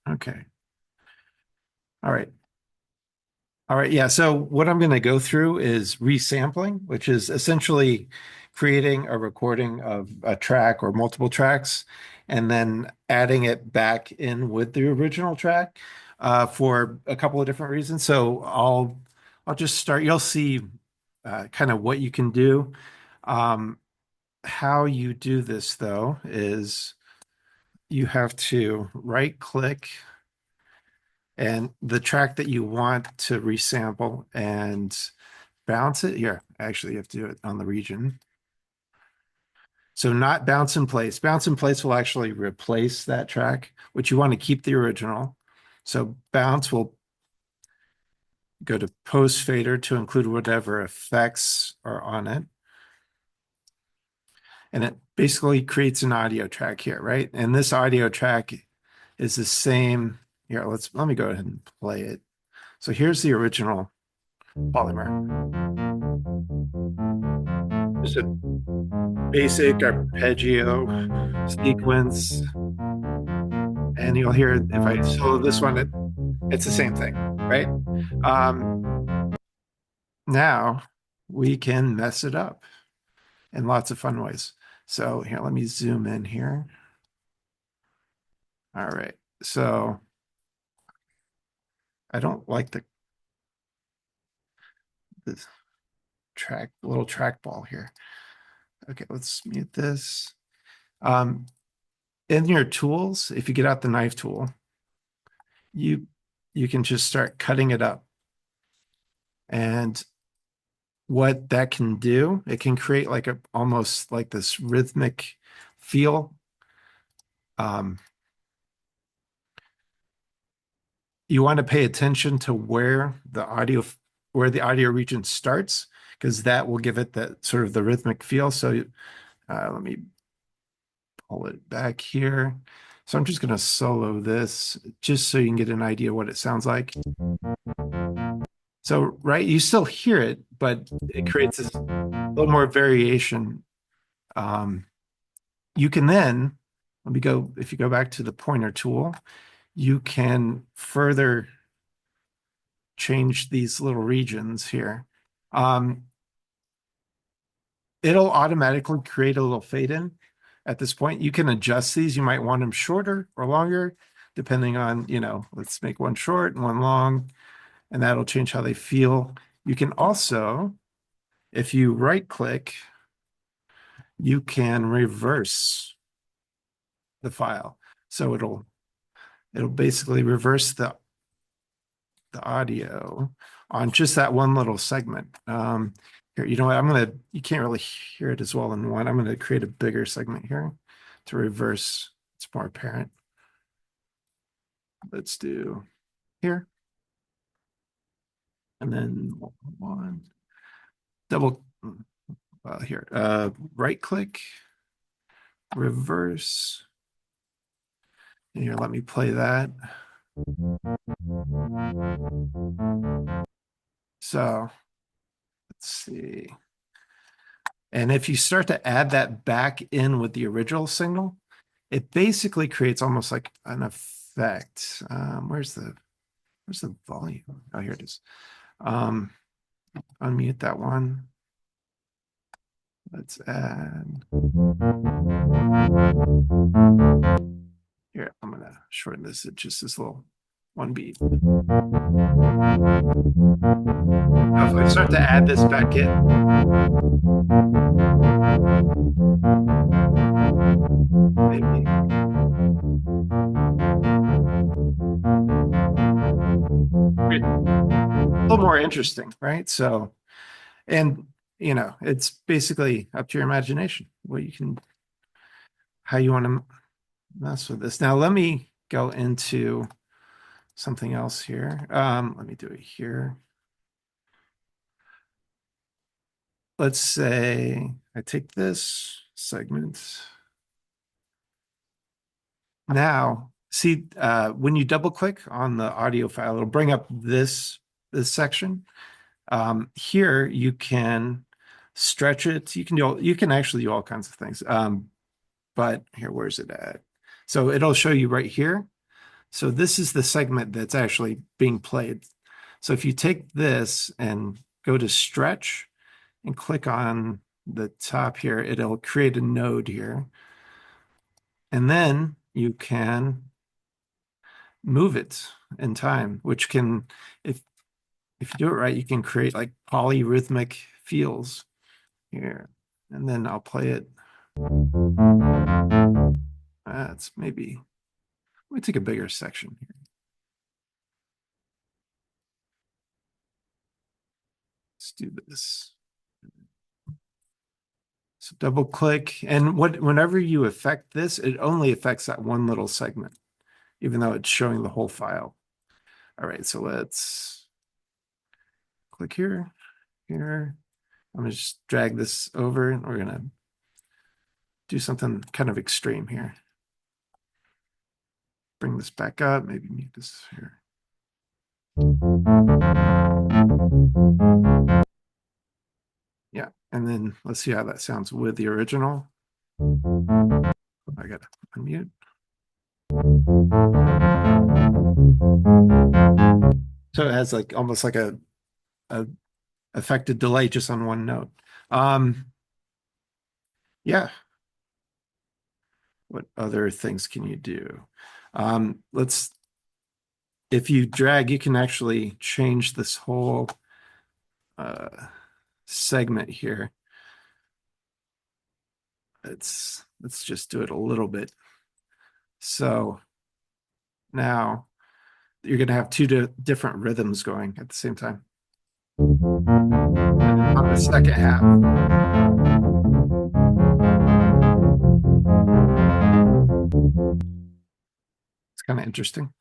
Okay. All right. All right. Yeah. So what I'm going to go through is resampling, which is essentially creating a recording of a track or multiple tracks and then adding it back in with the original track for a couple of different reasons. So I'll just start. You'll see kind of what you can do. Um, how you do this though is you have to right click and the track that you want to resample and bounce it. Here, actually, you have to do it on the region. So not bounce in place. Bounce in place will actually replace that track, which you want to keep the original. So bounce will go to post fader to include whatever effects are on it. And it basically creates an audio track here, right? And this audio track is the same. Here, let me go ahead and play it. So here's the original polymer. Just a basic arpeggio sequence. And you'll hear if I solo this one, it's the same thing, right? Now we can mess it up in lots of fun ways. So here, let me zoom in here. All right. So I don't like the track, the little trackball here. Okay, let's mute this. Um, in your tools, if you get out the knife tool, you you can just start cutting it up. And what that can do, it can create like a almost like this rhythmic feel. Um, you want to pay attention to where the audio region starts, because that will give it that sort of the rhythmic feel. So let me pull it back here. So I'm just going to solo this just so you can get an idea what it sounds like. So, right, you still hear it, but it creates this little more variation. Um, you can then, let me go, if you go back to the pointer tool, you can further change these little regions here. Um, it'll automatically create a little fade in at this point. You can adjust these. You might want them shorter or longer, depending on, let's make one short and one long, and that'll change how they feel. You can also, if you right click, you can reverse the file. So it'll basically reverse the audio on just that one little segment. Here, you know what? You can't really hear it as well in one. I'm gonna create a bigger segment here to reverse. It's more apparent. Let's do here. And then one, double, here, right click, reverse. Here, let me play that. So let's see. And if you start to add that back in with the original signal, it basically creates almost like an effect. Where's the volume? Oh, here it is. Unmute that one. Let's add. Here, I'm gonna shorten this to just this little one beat. Now, if I start to add this back in, maybe. A little more interesting, right? So, and it's basically up to your imagination how you want to mess with this. Now, let me go into something else here. Let me do it here. Let's say I take this segment. Now, see, when you double click on the audio file, it'll bring up this section. Here you can stretch it. You can actually do all kinds of things. But here, where's it at? So it'll show you right here. So this is the segment that's actually being played. So if you take this and go to stretch and click on the top here, it'll create a node here. And then you can move it in time, which can, if you do it right, you can create like polyrhythmic feels here. And then I'll play it. That's maybe, let me take a bigger section here. Let's do this. So double click, and whenever you affect this, it only affects that one little segment, even though it's showing the whole file. All right, so let's click here, here. I'm gonna just drag this over, and we're gonna do something kind of extreme here. Bring this back up, maybe mute this here. Yeah, and then let's see how that sounds with the original. I gotta unmute. So it has like almost like a affected delay just on one note. Yeah. What other things can you do? Let's, if you drag, you can actually change this whole segment here. Let's just do it a little bit. So now you're going to have two different rhythms going at the same time. On the second half. It's kind of interesting.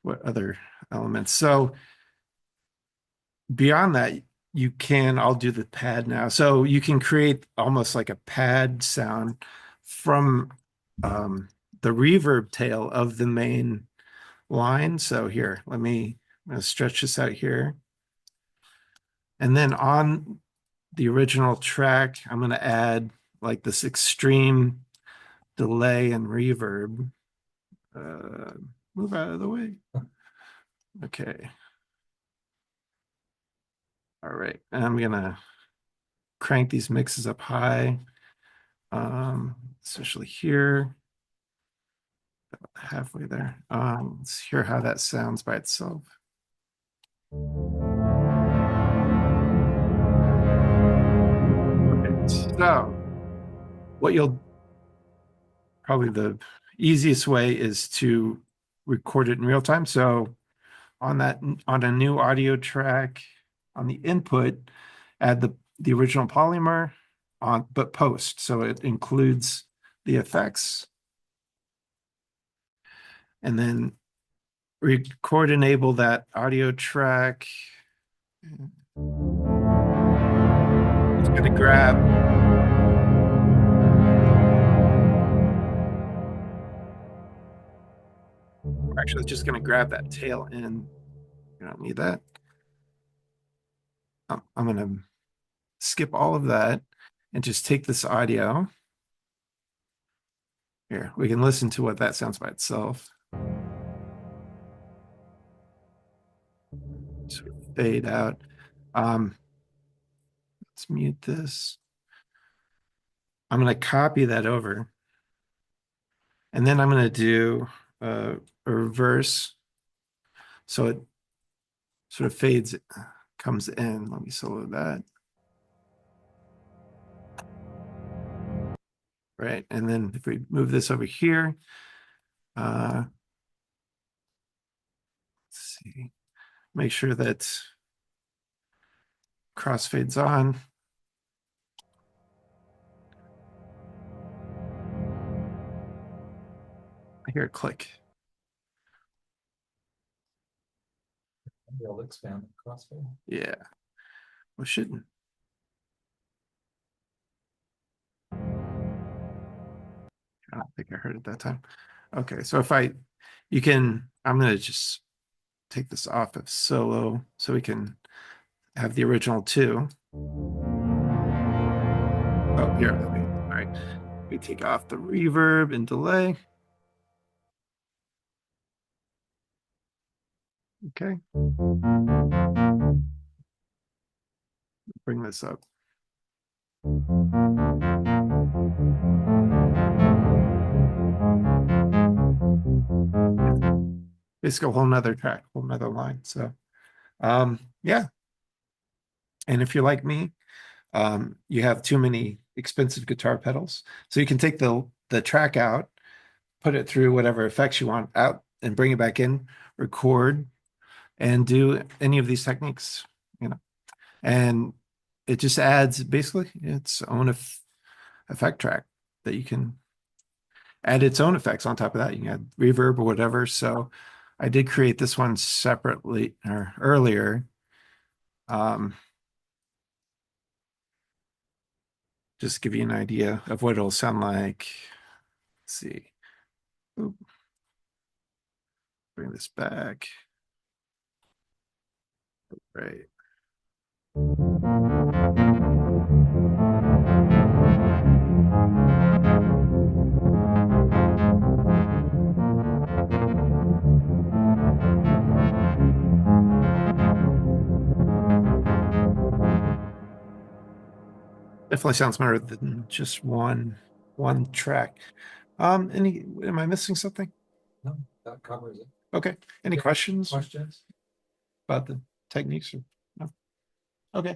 What other elements? So beyond that, you can, I'll do the pad now. So you can create almost like a pad sound from the reverb tail of the main line. So here, I'm gonna stretch this out here. And then on the original track, I'm gonna add like this extreme delay and reverb. Move out of the way. Okay. All right. And I'm gonna crank these mixes up high, especially here, halfway there. Let's hear how that sounds by itself. Okay, so what you'll probably the easiest way is to record it in real time. So on a new audio track, on the input, add the original polymer on, but post. So it includes the effects. And then record enable that audio track. It's going to grab. We're actually just going to grab that tail in. You don't need that. I'm going to skip all of that and just take this audio. Here, we can listen to what that sounds by itself. Sort of fade out. Let's mute this. I'm going to copy that over. And then I'm going to do a reverse. So it sort of fades, comes in. Let me solo that. Right. And then if we move this over here, let's see, make sure that crossfade's on. I hear a click. They'll expand the crossfade. Yeah. Well, shouldn't. I don't think I heard it that time. Okay, so I'm gonna just take this off of solo so we can have the original too. Oh, here, all right. We take off the reverb and delay. Okay. Bring this up. Basically a whole nother track, whole nother line. So yeah. And if you're like me, you have too many expensive guitar pedals. So you can take the track out, put it through whatever effects you want out and bring it back in, record, and do any of these techniques, you know. And it just adds basically its own effect track that you can add its own effects on top of that. You can add reverb or whatever. So I did create this one separately or earlier. Um, just to give you an idea of what it'll sound like. Let's see. Oop, bring this back. Right. Definitely sounds better than just one track. Any am I missing something? No, that covers it. Okay. Any questions Questions? about the techniques? No? Okay.